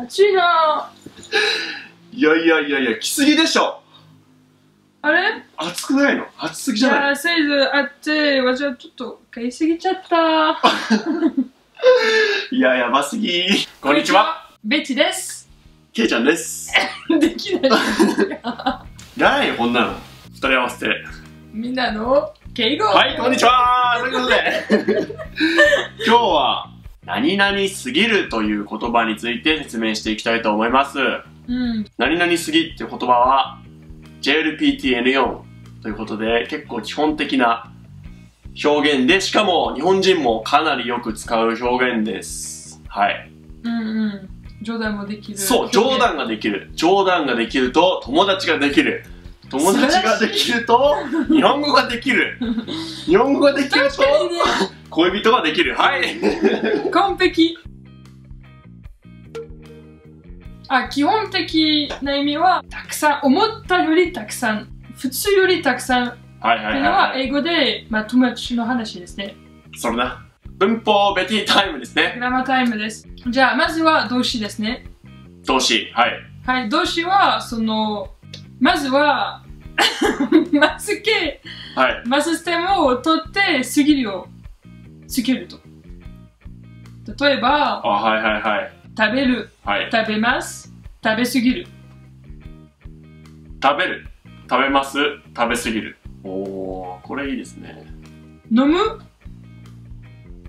暑いな。いやいやいやいや、来すぎでしょ。あれ？暑くないの？暑すぎじゃない？いや、せいぜあって、私はちょっと買いすぎちゃった。いや、やばすぎ。こんにちは。ベチです。ケイちゃんです。できない。ないこんなの。二人合わせて。みんなの敬語。はい、こんにちは。ということで、今日は、何々すぎるという言葉について説明していきたいと思います。何々すぎっていう言葉は JLPT-N4 ということで結構基本的な表現で、しかも日本人もかなりよく使う表現です。はい。冗談もできる。そう、冗談ができる。冗談ができると友達ができる。友達ができると日本語ができる。日本語ができると恋人ができる。はい。完璧。基本的な意味はたくさん、思ったよりたくさん、普通よりたくさんっていうのは英語でtoo muchの話ですね。それな。文法ベティタイムですね。グラマータイムです。じゃあまずは動詞ですね。動詞、はい。はい、動詞はまずはマスケ、マスステムを取って過ぎるをつけると。例えば、食べる、食べます、食べ過ぎる。食べる、食べます、食べ過ぎる。おー、これいいですね。飲む、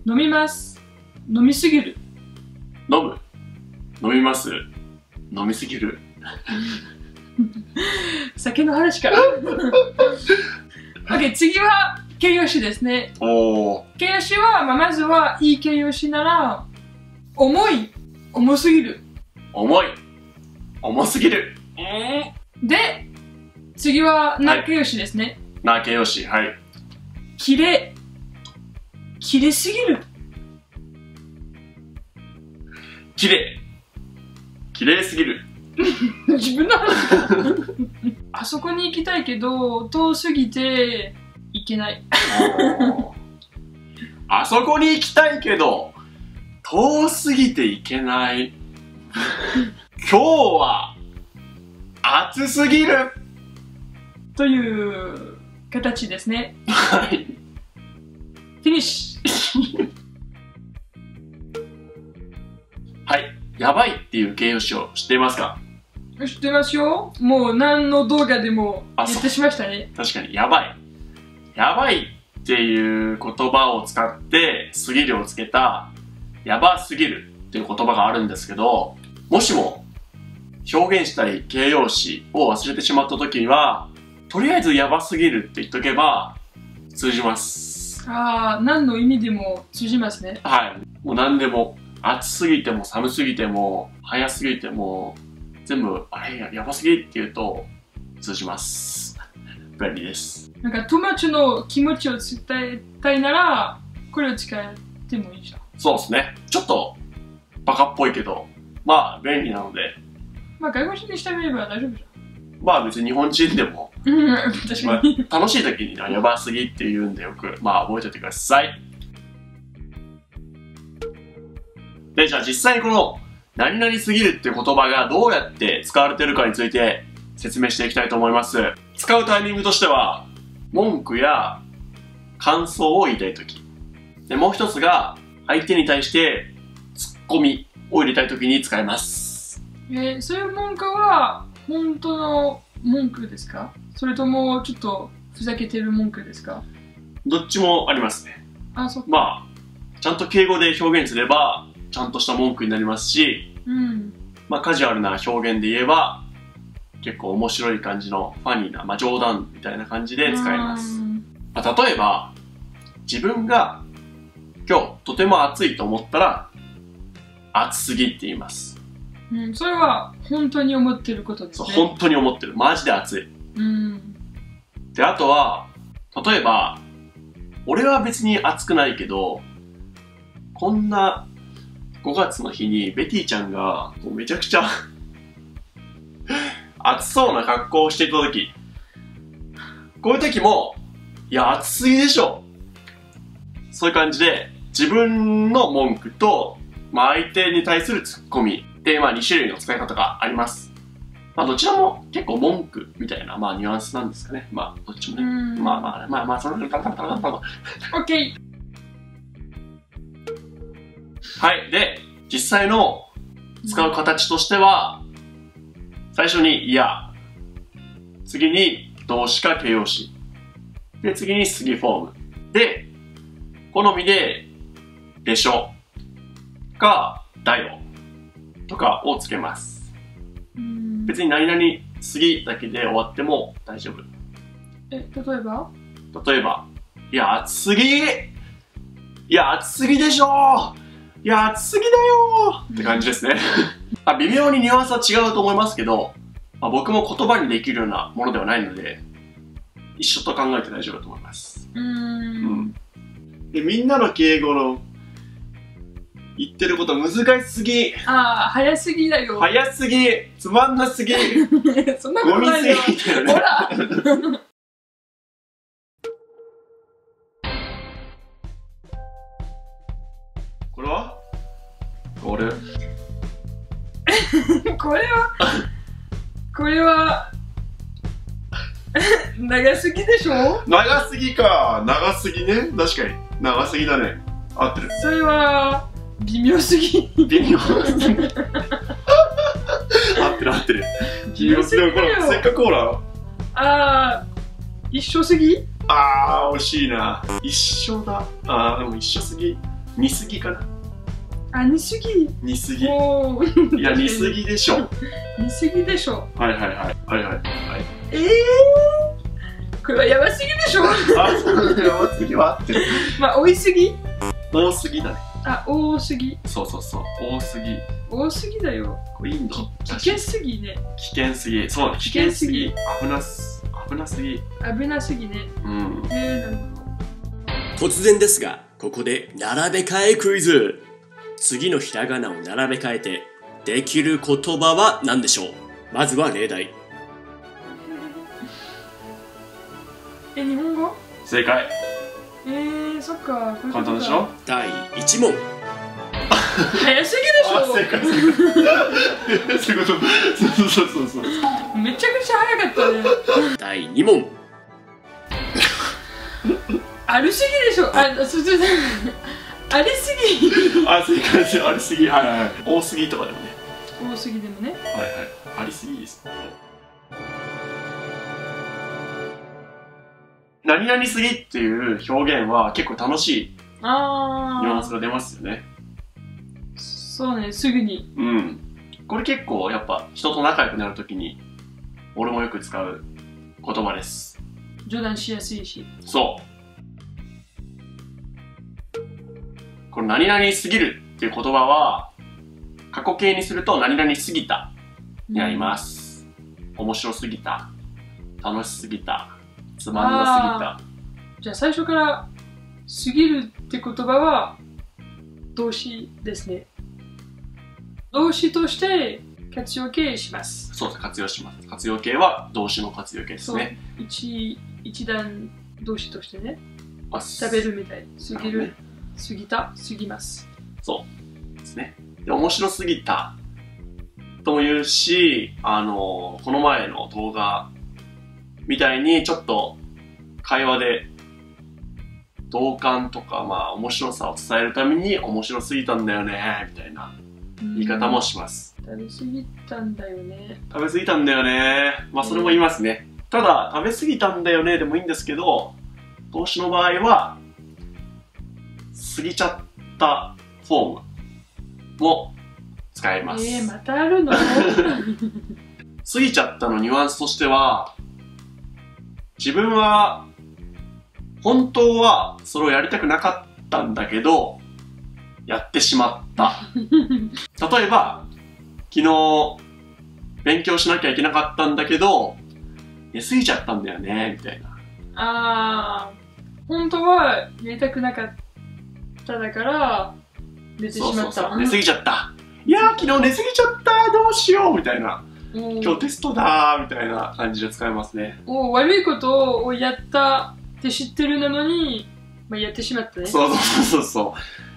飲みます、飲み過ぎる。飲む、飲みます、飲み過ぎる。酒の話か。OK、次は形容詞ですね。形容詞は、まずはいい形容詞なら、重い、重すぎる。重い、重すぎる。で、次はな形容詞ですね。な形容詞、はい。きれ、きれすぎる。きれい、きれいすぎる。自分の話。あそこに行きたいけど遠すぎて行けない。あそこに行きたいけど遠すぎて行けない。今日は暑すぎるという形ですね。はい。フィニッシュ。はい、やばいっていう形容詞を知っていますか？知ってますよ。もう何の動画でも言ってしましたね。確かに、やばい。やばいっていう言葉を使ってすぎるをつけたやばすぎるっていう言葉があるんですけど、もしも表現したい形容詞を忘れてしまった時には、とりあえずやばすぎるって言っとけば通じます。何の意味でも通じますね。はい。もう何でも。暑すぎても寒すぎても早すぎても全部あれやばすぎって言うと通じます。便利です。なんか友達の気持ちを伝えたいならこれを使ってもいいじゃん。そうですね。ちょっとバカっぽいけどまあ便利なので、外国人にしてみれば大丈夫じゃん。別に日本人でも確かに、楽しい時にやばすぎって言うんでよく覚えておいてください。で、じゃあ実際にこの何々すぎるっていう言葉がどうやって使われているかについて説明していきたいと思います。使うタイミングとしては、文句や感想を言いたいとき。で、もう一つが相手に対してツッコミを入れたいときに使います。そういう文句は本当の文句ですか？それともちょっとふざけてる文句ですか？どっちもありますね。そっか。ちゃんと敬語で表現すればちゃんとした文句になりますし、カジュアルな表現で言えば結構面白い感じのファニーな、冗談みたいな感じで使えます。例えば自分が今日とても暑いと思ったら暑すぎって言います。それは本当に思ってることですね。そう、本当に思ってる。マジで暑い。で、あとは例えば俺は別に暑くないけどこんな5月の日にベティちゃんがめちゃくちゃ暑そうな格好をしていた時、こういう時もいや暑すぎでしょ、そういう感じで自分の文句とまあ、相手に対するツッコミで、まあ、2種類の使い方があります。まあ、どちらも結構文句みたいな、まあ、ニュアンスなんですかね。まあ、どっちもね。まあ、その辺オッケー。はい。で、実際の使う形としては、最初に、いや、次に動詞か形容詞。で、次に次フォーム。で、好みで、でしょか、だよとかをつけます。別に何々次だけで終わっても大丈夫。例えば、いや、暑すぎいや、暑すぎでしょいや、暑すぎだよって感じですね。微妙にニュアンスは違うと思いますけど、僕も言葉にできるようなものではないので、一緒と考えて大丈夫だと思います。で、みんなの敬語の言ってること難しすぎ。早すぎだよ。早すぎ。つまんなすぎ。そんなことないよ。ゴミすぎだよね。ほら。これは？これこれは長すぎでしょ？長すぎか。長すぎね。確かに長すぎだね。合ってる。それは微妙すぎ。微妙すぎ。合ってる。微妙すぎ。でもこれせっかくほら。一緒すぎ？惜しいな。一緒だ。でも一緒すぎ。似すぎかな。似すぎ。似すぎ。いや、似すぎでしょ。似すぎでしょ。はい。これはやばすぎでしょ。やばすぎは合ってる。多いすぎ？多すぎだね。多すぎ。そう。多すぎ。多すぎだよ。これインド。危険すぎね。危険すぎ。そう、危険すぎ。危なすぎ。危なすぎね。なるほど。突然ですが、ここで並べ替えクイズ。次のひらがなを並べ替えてできる言葉は何でしょう？まずは例題。日本語？正解。そっか。簡単でしょ？第1問。早すぎでしょ。正解。そういうこと。そう。めちゃくちゃ早かったね。第2問。ありすぎでしょ。ありすぎ。正解です。ありすぎ。多すぎとかでもね。多すぎでもね。ありすぎです。何々すぎっていう表現は結構楽しいニュアンスが出ますよね。そうね、すぐに。これ結構やっぱ人と仲良くなるときに俺もよく使う言葉です。冗談しやすいし。そう。これ何々すぎるっていう言葉は過去形にすると何々すぎたになります。面白すぎた、楽しすぎた、つまんなすぎた。じゃあ最初からすぎるって言葉は動詞ですね。動詞として活用形します。そうです、活用します。活用形は動詞の活用形ですね。一段動詞としてね。食べるみたい。すぎる、過ぎた、過ぎます。そうですね。で、面白すぎたとも言うし、この前の動画みたいにちょっと会話で同感とか、面白さを伝えるために面白すぎたんだよねみたいな言い方もします。食べ過ぎたんだよね。食べ過ぎたんだよね。それも言いますね。ただ、食べ過ぎたんだよねでもいいんですけど、動詞の場合は過ぎちゃったフォームも使えます。またあるの？過ぎちゃったのニュアンスとしては、自分は本当はそれをやりたくなかったんだけどやってしまった。例えば昨日勉強しなきゃいけなかったんだけど過ぎちゃったんだよねみたいな。本当はやりたくなかっただから寝てしまった。寝すぎちゃった。いやー昨日寝すぎちゃったどうしようみたいな。今日テストだーみたいな感じで使えますね。悪いことをやったって知ってるのに、やってしまったね。そう。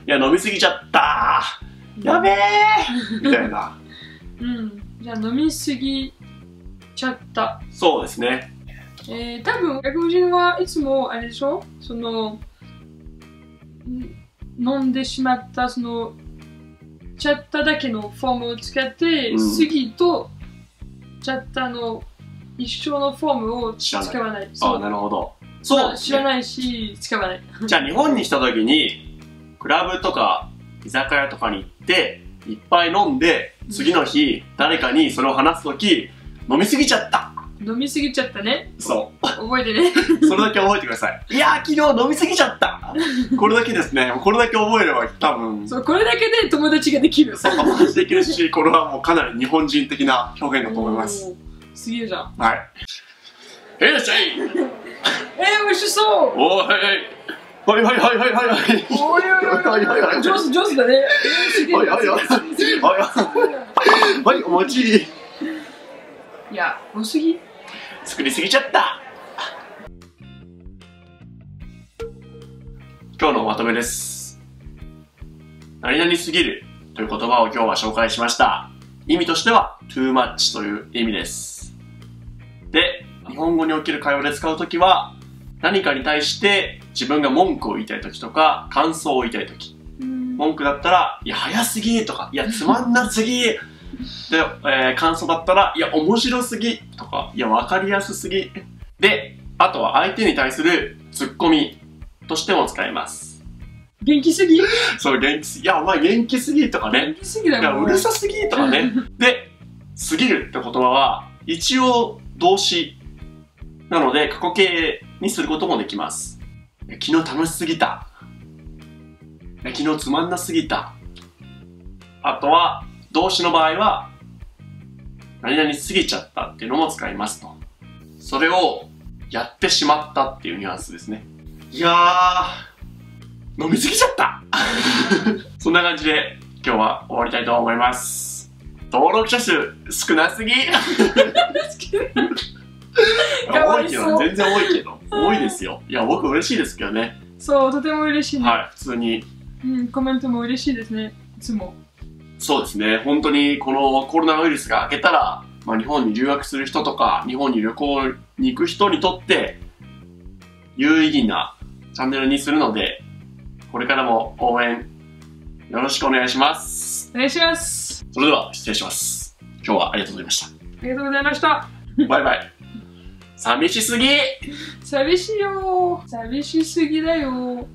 いや飲みすぎちゃったー。やべえみたいな。うん。じゃあ飲みすぎちゃった。そうですね。多分外国人はいつもあれでしょ、その飲んでしまったそのちゃっただけのフォームを使って、すぎとちゃったの一緒のフォームを使わない。あ、なるほど。そう、知らないし使わない。じゃあ日本に来た時にクラブとか居酒屋とかに行っていっぱい飲んで、次の日誰かにそれを話す時飲みすぎちゃった。飲みすぎちゃったね。そう。覚えてね。それだけ覚えてください。いやー、昨日飲みすぎちゃった。これだけですね。これだけ覚えれば多分。そう、これだけで友達ができる。そう、友達できるし、これはもうかなり日本人的な表現だと思います。すげえじゃん。はい。いらっしゃい。美味しそう。おー、はいはい。はいはいはいはいはいはい。おいおいおい。上手だね。はいはいはい。はい、お待ち。いや、多すぎ。作りすぎちゃった。今日のまとめです。何々すぎるという言葉を今日は紹介しました。意味としては too much という意味です。で、日本語における会話で使うときは、何かに対して自分が文句を言いたいときとか感想を言いたいとき、文句だったらいや早すぎとか、いやつまんなすぎで、感想だったらいや面白すぎとか、いや分かりやすすぎで、あとは相手に対するツッコミとしても使います。元気すぎ？そう、元気すぎ。いやお前元気すぎとかね、元気すぎだよ。いやうるさすぎとかねで、すぎるって言葉は一応動詞なので過去形にすることもできます。昨日楽しすぎた。昨日つまんなすぎた。あとは動詞の場合は何々すぎちゃったっていうのも使いますと。それをやってしまったっていうニュアンスですね。いやー、飲みすぎちゃったそんな感じで今日は終わりたいと思います。登録者数少なすぎ多いけど、全然多いけど、多いですよ。いや、僕嬉しいですけどね。そう、とても嬉しいね。はい、普通に。コメントも嬉しいですね、いつも。そうですね、本当にこのコロナウイルスが明けたら、日本に留学する人とか、日本に旅行に行く人にとって、有意義なチャンネルにするので、これからも応援よろしくお願いします。お願いします。それでは失礼します。今日はありがとうございました。ありがとうございました。バイバイ。寂しすぎ。寂しいよ。寂しすぎだよ。